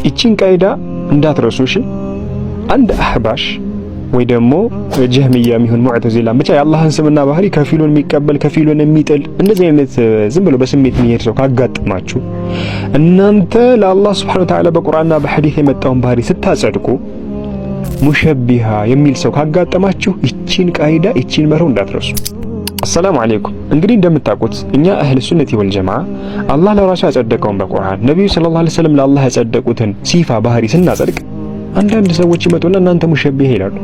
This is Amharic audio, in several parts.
ይቺን ቃይዳ እንዳትረሱ እሺ። አንድ አህባሽ ወይ ደግሞ ጀህሚያ የሚሆን ሙዕተዚላ ብቻ የአላህን ስምና ባህሪ ከፊሉን የሚቀበል ከፊሉን የሚጥል እንደዚህ አይነት ዝም ብሎ በስሜት የሚሄድ ሰው ካጋጥማችሁ እናንተ ለአላህ Subhanahu Wa Ta'ala በቁርአንና በሐዲስ የመጣውን ባህሪ ስታጸድቁ ሙሸቢሃ የሚል ሰው ካጋጠማችሁ ይቺን ቃይዳ ይቺን መርህ እንዳትረሱ። አሰላሙ አለይኩም። እንግዲህ እንደምታውቁት እኛ አህለ ሱነቲ ወል ጀማዓ አላህ ለራሱ ያጸደቀውን በቁርአን ነብዩ ሰለላሁ ዐለይሂ ወሰለም ለአላህ ያጸደቁትን ሲፋ ባህሪ ስናጸድቅ አንዳንድ ሰዎች ይመጡና እናንተ ሙሸቢሃ ይላሉ።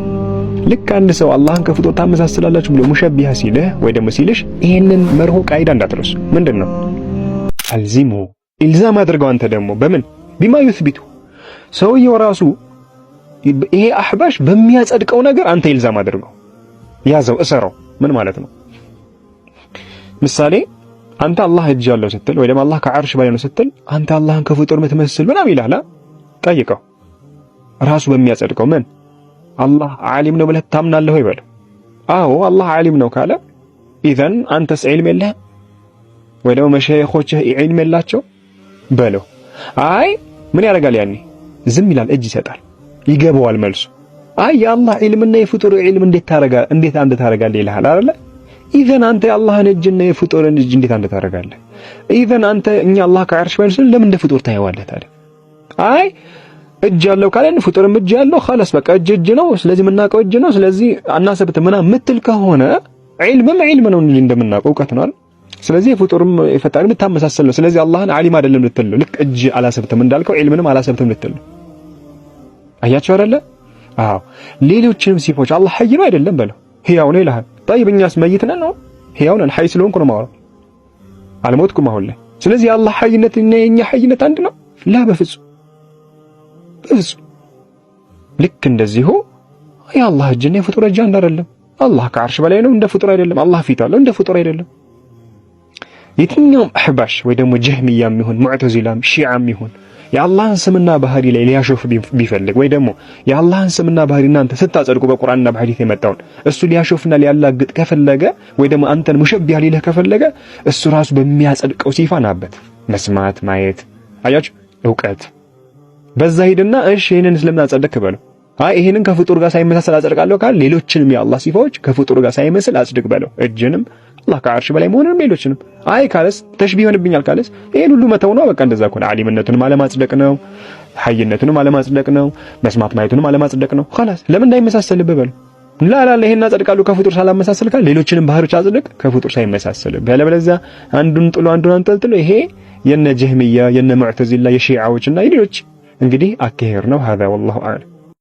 ልክ አንድ ሰው አላህን ከፍጡር ታመሳስላላችሁ ብሎ ሙሸቢሃ ሲልህ ወይ ደግሞ ሲልሽ ይሄንን መርሆ ቃይዳ እንዳትረሱ። ምንድነው? አልዚሙ ኢልዛም አድርገው አንተ ደግሞ በምን ቢማ ይثبቱ ሰውየው ራሱ ይሄ አህባሽ በሚያጸድቀው ነገር አንተ ኢልዛም አድርገው ያዘው እሰረው። ምን ማለት ነው? ምሳሌ አንተ አላህ እጅ ያለው ስትል ወይ ደግሞ አላህ ከዓርሽ በላይ ነው ስትል አንተ አላህን ከፍጡር የምትመስል ምናምን ይላል። ጠይቀው ራሱ በሚያጸድቀው ምን አላህ ዓሊም ነው ብለህ ታምናለህ ወይ በለው። አዎ አላህ ዓሊም ነው ካለ ኢዘን አንተስ ዒልም የለህም ወይ ደግሞ መሸይኾችህ ዒልም የላቸው በለው። አይ ምን ያደርጋል? ያኔ ዝም ይላል፣ እጅ ይሰጣል፣ ይገባዋል መልሱ። አይ የአላህ ዒልምና የፍጡር ዒልም እንዴት አንተ ታደርጋለህ ይልሃል አይደለ? ኢዘን አንተ የአላህን እጅና የፍጡርን እጅ እንዴት አንተ ታደርጋለህ? ኢዘን አንተ እኛ አላህ ከዓርሽ በላይ ነው ለምን እንደ ፍጡር ታየዋለህ ታዲያ? አይ እጅ ያለው ካለን ፍጡርም እጅ ያለው خلاص በቃ እጅ ነው፣ ስለዚህ የምናውቀው እጅ ነው፣ ስለዚህ አናሰብት ምናምን ምትል ከሆነ ዒልም ነው እንጂ እንደምናውቀው እውቀት ነው አይደል? ስለዚህ ፍጡርም የፈጣሪ የምታመሳሰል ነው። ስለዚህ አላህን ዓሊም አይደለም ልትል ነው። ልክ እጅ አላሰብትም እንዳልከው ዒልምንም አላሰብትም ልትል ነው። አያችሁ አይደለ? አዎ ሌሎችንም ሲፎች አላህ ሐይ ነው አይደለም በለው፣ ሕያው ነው ይልሃል። طيب እኛስ መይት ነን ነው? ሕያው ነን። ሐይ ስለሆንኩ ነው የማወራው፣ አልሞትኩም አሁን ላይ። ስለዚህ የአላህ ሐይነት እና የኛ ሐይነት አንድ ነው? ላ በፍጹም ልክ እንደዚሁ የአላህ እጅና የፍጡር እጅ አንድ አይደለም። አላህ ከዓርሽ በላይ ነው፣ እንደ ፍጡር አይደለም። አላህ ፊት አለው፣ እንደ ፍጡር አይደለም። የትኛውም አህባሽ ወይ ደግሞ ጀህሚያም ይሁን ሙዕተዚላም ሺዓም ይሁን የአላህን ስምና ባህሪ ላይ ሊያሾፍ ቢፈልግ ወይ ደግሞ የአላህን ስምና ባህሪ እናንተ ስታጸድቁ በቁርአንና በሐዲስ የመጣውን እሱ ሊያሾፍና ሊያላግጥ ከፈለገ ወይ ደግሞ አንተን ሙሸቢሃ ሊልህ ከፈለገ እሱ ራሱ በሚያጸድቀው ሲፋ ናበት መስማት ማየት። አያችሁ ዕውቀት በዛ ሂድና እሺ ይሄንን ስለምን አጸደቅክ በለው። አይ ይሄንን ከፍጡር ጋር ሳይመሳሰል አጸድቃለሁ ካል ሌሎችንም የአላህ ሲፋዎች ከፍጡር ጋር ሳይመሳሰል አጽድቅ በለው። እጅንም አላህ ከዓርሽ በላይ መሆኑንም ሌሎችንም። አይ ካለስ ተሽቢህ ይሆንብኛል ካለስ ይሄን ሁሉ መተው ነው በቃ። እንደዛ ከሆነ ዓሊምነቱንም አለማጽደቅ ነው፣ ሐይነቱንም አለማጽደቅ ነው፣ መስማት ማየቱንም አለማጽደቅ ነው። خلاص ለምን እንዳይመሳሰልብህ በለው። ላላ ይሄን አጸድቃለሁ ከፍጡር ሳላመሳሰል ካል ሌሎችንም ባህሪዎች አጽድቅ ከፍጡር ሳይመሳሰል። ያለበለዚያ አንዱን ጥሎ አንዱን አንጠልጥሎ ይሄ የነ ጀህሚያ የነ ሙዕተዚላ የሺዓዎችና የሌሎች እንግዲህ አካሄድ ነው። هذا والله أعلم።